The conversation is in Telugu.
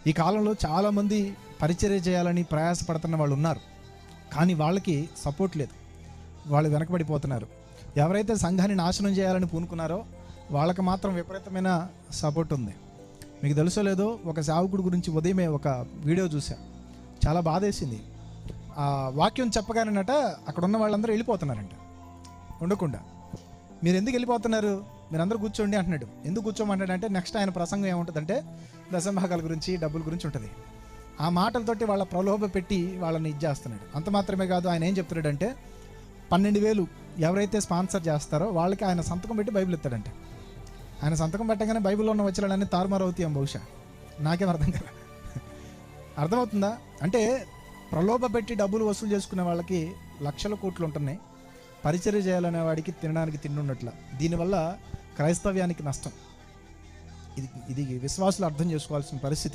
ఈ కాలంలో చాలామంది పరిచర్య చేయాలని ప్రయాసపడుతున్న వాళ్ళు ఉన్నారు, కానీ వాళ్ళకి సపోర్ట్ లేదు, వాళ్ళు వెనకబడిపోతున్నారు. ఎవరైతే సంఘాన్ని నాశనం చేయాలని పూనుకున్నారో వాళ్ళకి మాత్రం విపరీతమైన సపోర్ట్ ఉంది. మీకు తెలుసో లేదో, ఒక సేవకుడి గురించి ఉదయమే ఒక వీడియో చూసా, చాలా బాధేసింది. ఆ వాక్యం చెప్పగానేనట అక్కడ ఉన్న వాళ్ళందరూ వెళ్ళిపోతున్నారంట ఉండకుండా. మీరు ఎందుకు వెళ్ళిపోతున్నారు, మీరందరూ కూర్చోండి అంటున్నాడు. ఎందుకు కూర్చోమంటాడంటే నెక్స్ట్ ఆయన ప్రసంగం ఏముంటుందంటే దశంభాగాల గురించి, డబ్బుల గురించి ఉంటుంది. ఆ మాటలతోటి వాళ్ళ ప్రలోభ పెట్టి వాళ్ళని ఇచ్చేస్తున్నాడు. అంత మాత్రమే కాదు, ఆయన ఏం చెప్తున్నాడంటే 12,000 ఎవరైతే స్పాన్సర్ చేస్తారో వాళ్ళకి ఆయన సంతకం పెట్టి బైబిల్ ఇస్తాడంట. ఆయన సంతకం పెట్టగానే బైబిల్లో ఉన్న వచనాలన్నీ తారుమారు అవుతాయి బహుశా, నాకేం అర్థం కదా. అర్థమవుతుందా? అంటే ప్రలోభ పెట్టి డబ్బులు వసూలు చేసుకునే వాళ్ళకి లక్షల కోట్లు ఉంటున్నాయి, పరిచర్య చేయాలనే వాడికి తినడానికి తిండి ఉన్నట్ల. దీనివల్ల క్రైస్తవ్యానికి నష్టం. ఇది విశ్వాసులు అర్థం చేసుకోవాల్సిన పరిస్థితి.